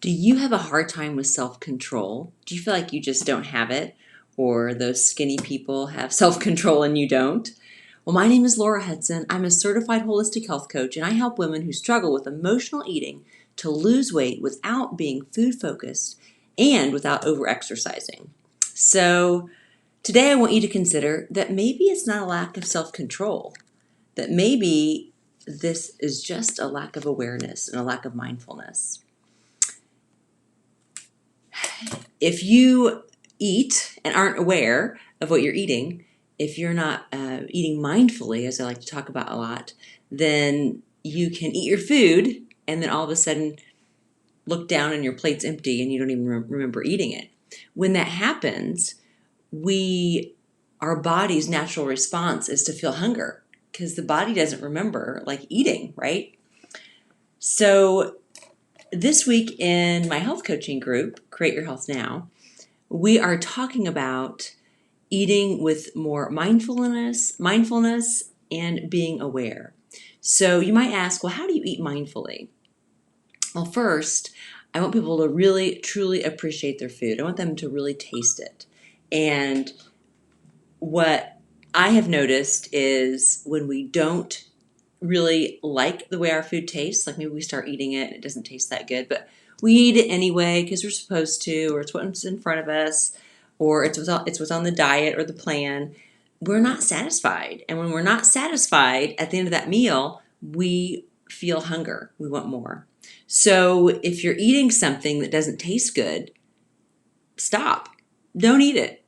Do you have a hard time with self-control? Do you feel like you just don't have it? Or those skinny people have self-control and you don't? Well, my name is Laura Hudson. I'm a certified holistic health coach, and I help women who struggle with emotional eating to lose weight without being food focused and without over-exercising. So today I want you to consider that maybe it's not a lack of self-control, that maybe this is just a lack of awareness and a lack of mindfulness. If you eat and aren't aware of what you're eating, if you're not eating mindfully, as I like to talk about a lot, then you can eat your food and then all of a sudden look down and your plate's empty and you don't even remember eating it. When that happens, our body's natural response is to feel hunger because the body doesn't remember like eating, right? So this week in my health coaching group, Create Your Health Now, we are talking about eating with more mindfulness and being aware. So you might ask, well, how do you eat mindfully? Well, first, I want people to really, truly appreciate their food. I want them to really taste it. And what I have noticed is when we don't really like the way our food tastes, like maybe we start eating it and it doesn't taste that good, but we eat it anyway because we're supposed to, or it's what's in front of us, or it's what's on the diet or the plan, we're not satisfied. And when we're not satisfied at the end of that meal, we feel hunger. We want more. So if you're eating something that doesn't taste good, stop. Don't eat it.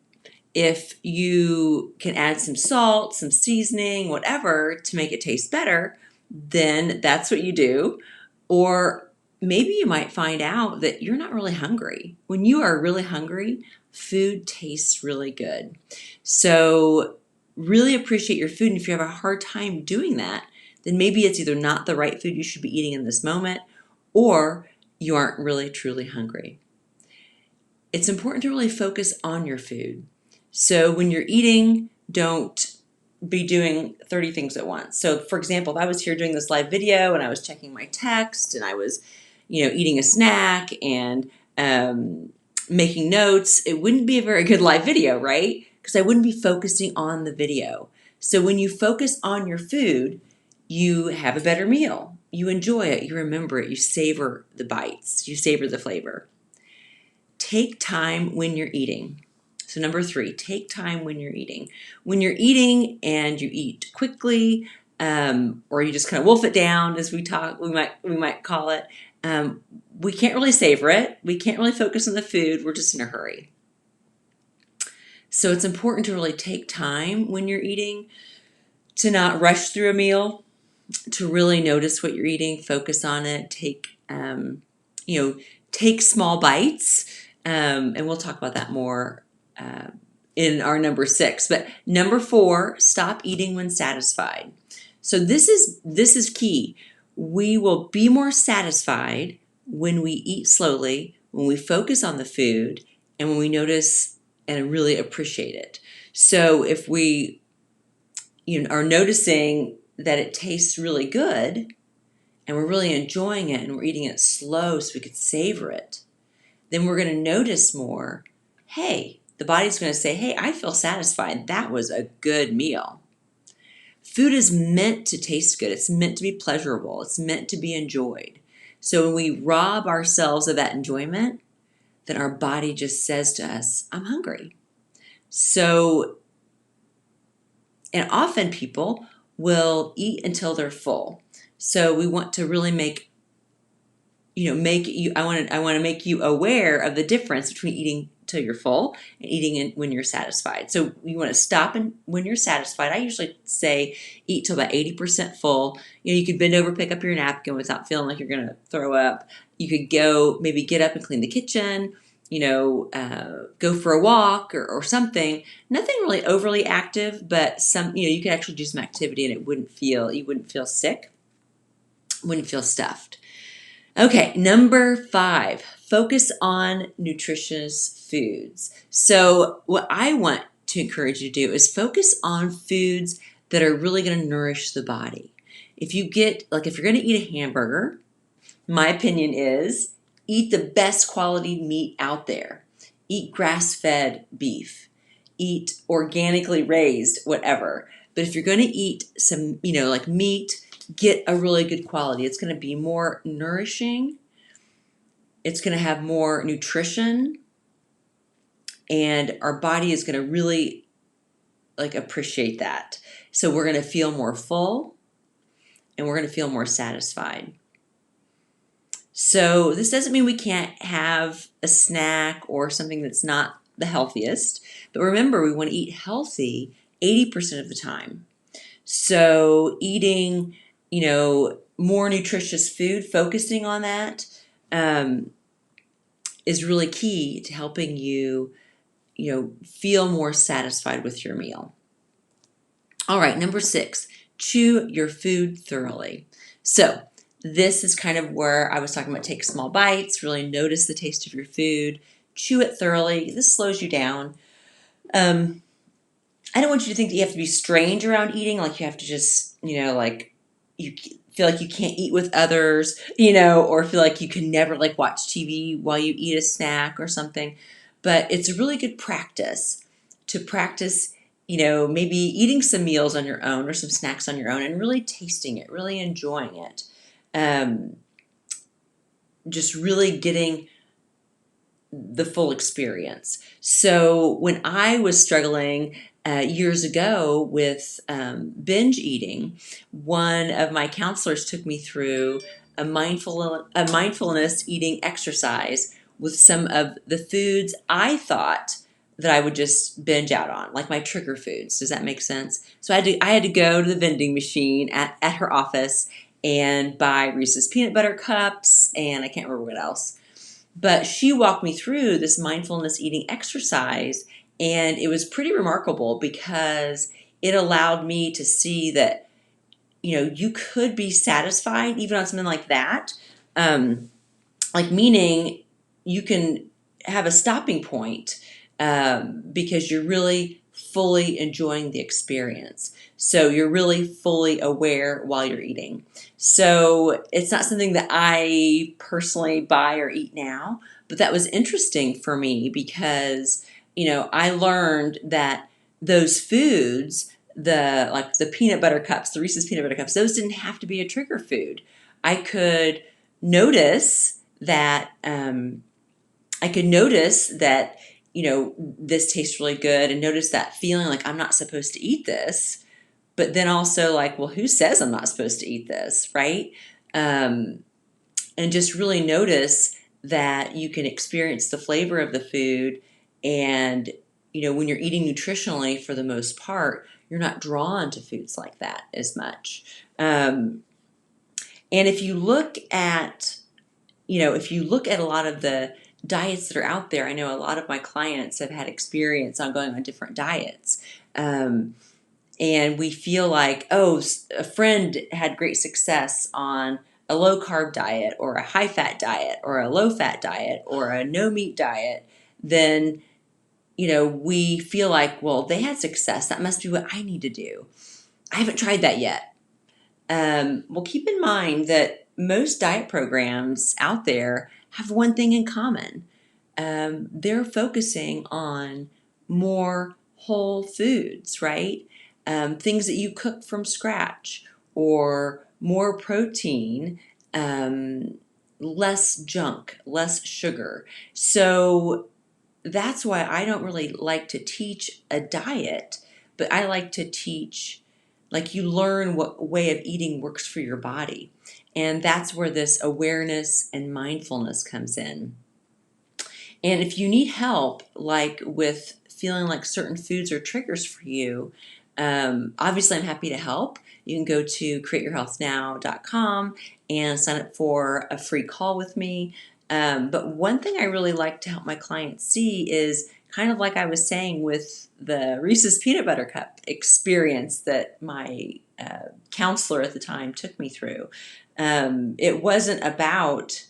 If you can add some salt, some seasoning, whatever, to make it taste better, then that's what you do. Or maybe you might find out that you're not really hungry. When you are really hungry, food tastes really good. So really appreciate your food. And if you have a hard time doing that, then maybe it's either not the right food you should be eating in this moment, or you aren't really truly hungry. It's important to really focus on your food. So when you're eating, don't be doing 30 things at once. So for example, if I was here doing this live video and I was checking my text and I was, eating a snack and making notes, it wouldn't be a very good live video, right? Because I wouldn't be focusing on the video. So when you focus on your food, you have a better meal. You enjoy it, you remember it, you savor the bites, you savor the flavor. Take time when you're eating. So number 3, take time when you're eating. When you're eating and you eat quickly, or you just kind of wolf it down, as we might call it, we can't really savor it. We can't really focus on the food. We're just in a hurry. So it's important to really take time when you're eating, to not rush through a meal, to really notice what you're eating, focus on it, take small bites, and we'll talk about that more in our number 6. But number 4, stop eating when satisfied. So this is key. We will be more satisfied when we eat slowly, when we focus on the food, and when we notice and really appreciate it. So if we are noticing that it tastes really good and we're really enjoying it and we're eating it slow so we could savor it, then we're going to notice more, hey, the body's going to say, hey, I feel satisfied. That was a good meal. Food is meant to taste good. It's meant to be pleasurable. It's meant to be enjoyed. So when we rob ourselves of that enjoyment, then our body just says to us, I'm hungry. So, and often people will eat until they're full. So we want to really I want to make you aware of the difference between eating till you're full and eating when you're satisfied. So you want to stop when you're satisfied. I usually say eat till about 80% full. You could bend over, pick up your napkin without feeling like you're going to throw up. You could maybe get up and clean the kitchen, go for a walk or something. Nothing really overly active, but you could actually do some activity and you wouldn't feel sick, wouldn't feel stuffed. Okay, number 5, focus on nutritious foods. So what I want to encourage you to do is focus on foods that are really going to nourish the body. If you're going to eat a hamburger, my opinion is Eat the best quality meat out there. Eat grass-fed beef. Eat organically raised, whatever. But if you're going to eat some, like meat, get a really good quality. It's going to be more nourishing. It's going to have more nutrition. And our body is going to really appreciate that. So we're going to feel more full and we're going to feel more satisfied. So this doesn't mean we can't have a snack or something that's not the healthiest. But remember, we want to eat healthy 80% of the time. So eating, more nutritious food, focusing on that, is really key to helping you, feel more satisfied with your meal. All right, number 6, chew your food thoroughly. So this is kind of where I was talking about take small bites, really notice the taste of your food, chew it thoroughly. This slows you down. I don't want you to think that you have to be strange around eating, like you have to just, you feel like you can't eat with others, or feel like you can never watch TV while you eat a snack or something. But it's a really good practice to practice, maybe eating some meals on your own or some snacks on your own and really tasting it, really enjoying it. Just really getting the full experience. So when I was struggling years ago with binge eating, one of my counselors took me through a mindfulness eating exercise with some of the foods I thought that I would just binge out on, like my trigger foods. Does that make sense? So I had to go to the vending machine at her office and buy Reese's peanut butter cups, and I can't remember what else. But she walked me through this mindfulness eating exercise, and it was pretty remarkable because it allowed me to see that, you could be satisfied even on something like that. Meaning you can have a stopping point because you're really fully enjoying the experience. So you're really fully aware while you're eating. So it's not something that I personally buy or eat now, but that was interesting for me because, I learned that those foods, the peanut butter cups, the Reese's peanut butter cups, those didn't have to be a trigger food. I could notice that this tastes really good, and notice that feeling like I'm not supposed to eat this, but then also well, who says I'm not supposed to eat this, right? And just really notice that you can experience the flavor of the food, and when you're eating nutritionally, for the most part, you're not drawn to foods like that as much. And if you look at a lot of the diets that are out there, I know a lot of my clients have had experience on going on different diets. And we feel like, oh, a friend had great success on a low carb diet or a high fat diet or a low fat diet or a no meat diet, then, we feel like, well, they had success. That must be what I need to do. I haven't tried that yet. Well, keep in mind that most diet programs out there have one thing in common. They're focusing on more whole foods, right? Things that you cook from scratch, or more protein, less junk, less sugar. So that's why I don't really like to teach a diet, but I like to teach, you learn what way of eating works for your body. And that's where this awareness and mindfulness comes in. And if you need help, with feeling like certain foods are triggers for you, obviously I'm happy to help. You can go to createyourhealthnow.com and sign up for a free call with me. But one thing I really like to help my clients see is kind of like I was saying with the Reese's peanut butter cup experience that my counselor at the time took me through. It wasn't about,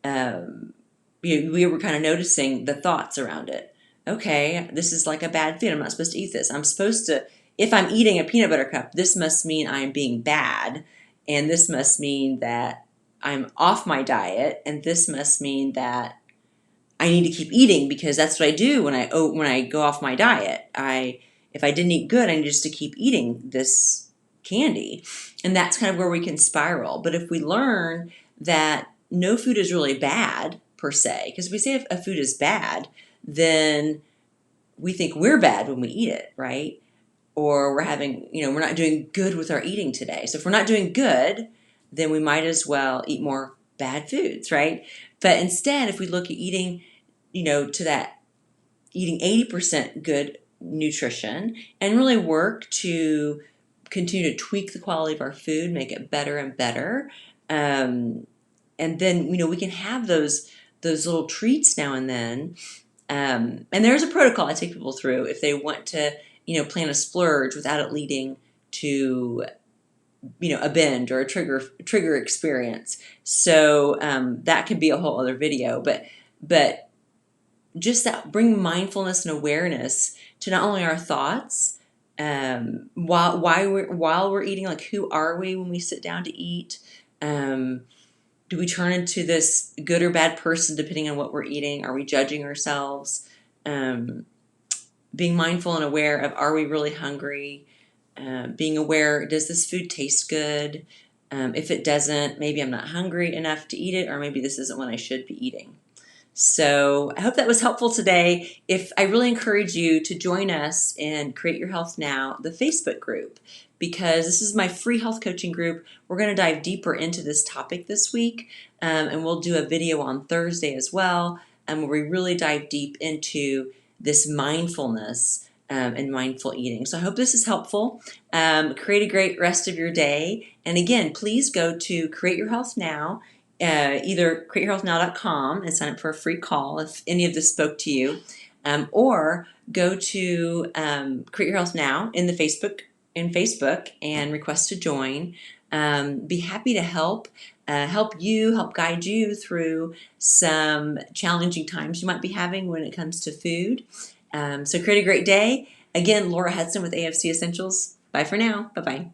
we were kind of noticing the thoughts around it. Okay, this is like a bad food. I'm not supposed to eat this. I'm supposed to, if I'm eating a peanut butter cup, this must mean I'm being bad. And this must mean that I'm off my diet, and this must mean that I need to keep eating because that's what I do when I go off my diet. If I didn't eat good, I need just to keep eating this candy, and that's kind of where we can spiral. But if we learn that no food is really bad per se, because if we say if a food is bad, then we think we're bad when we eat it, right? Or we're not doing good with our eating today. So if we're not doing good, then we might as well eat more bad foods, right? But instead, if we look at eating, to that eating 80% good nutrition and really work to continue to tweak the quality of our food, make it better and better. And then, we can have those little treats now and then. And there's a protocol I take people through if they want to, plan a splurge without it leading to, a binge or a trigger experience. So that could be a whole other video, but just that bring mindfulness and awareness to not only our thoughts, while we're eating, like who are we when we sit down to eat? Do we turn into this good or bad person depending on what we're eating? Are we judging ourselves? Being mindful and aware of, are we really hungry? Being aware, does this food taste good? If it doesn't, maybe I'm not hungry enough to eat it, or maybe this isn't what I should be eating. So I hope that was helpful today. I really encourage you to join us in Create Your Health Now, the Facebook group, because this is my free health coaching group. We're going to dive deeper into this topic this week, and we'll do a video on Thursday as well, where we really dive deep into this mindfulness and mindful eating. So I hope this is helpful. Create a great rest of your day. And again, please go to Create Your Health Now, either createyourhealthnow.com and sign up for a free call if any of this spoke to you, or go to Create Your Health Now in Facebook and request to join. Be happy to help guide you through some challenging times you might be having when it comes to food. So create a great day. Again, Laura Hudson with AFC Essentials. Bye for now. Bye-bye.